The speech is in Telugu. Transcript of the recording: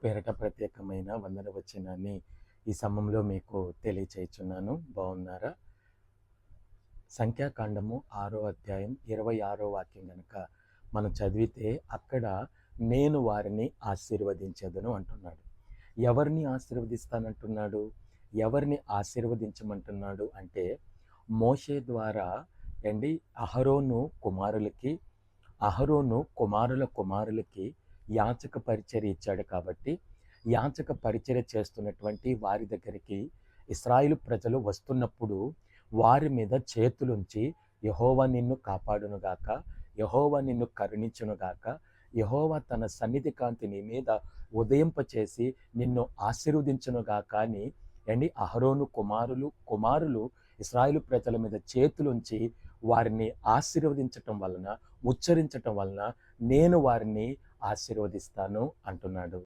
పేరట ప్రత్యేకమైన వందనవచనాన్ని ఈ సమయంలో మీకు తెలియచేయుచున్నాను. బాగున్నారా? సంఖ్యాకాండము 6వ అధ్యాయం 26వ వాక్యం గనుక మనం చదివితే అక్కడ నేను వారిని ఆశీర్వదించెదను అంటున్నాడు. ఎవరిని ఆశీర్వదిస్తానంటున్నాడు? ఎవరిని ఆశీర్వదించమంటున్నాడు అంటే మోషే ద్వారా అహరోను కుమారుల కుమారులకి యాచక పరిచర్య ఇచ్చాడు కాబట్టి యాచక పరిచర్య చేస్తున్నటువంటి వారి దగ్గరికి ఇశ్రాయేలు ప్రజలు వస్తున్నప్పుడు వారి మీద చేతులుంచి యెహోవా నిన్ను కాపాడునుగాక, యెహోవా నిన్ను కరుణించునుగాక, యెహోవా తన సన్నిధి కాంతి నీ మీద ఉదయింపచేసి నిన్ను ఆశీర్వదించునుగాక అని అహరోను కుమారులు ఇశ్రాయేలు ప్రజల మీద చేతులుంచి వారిని ఆశీర్వదించటం వలన, ఉచ్చరించటం వలన నేను వారిని ఆశీర్వదిస్తాను అంటున్నాడు.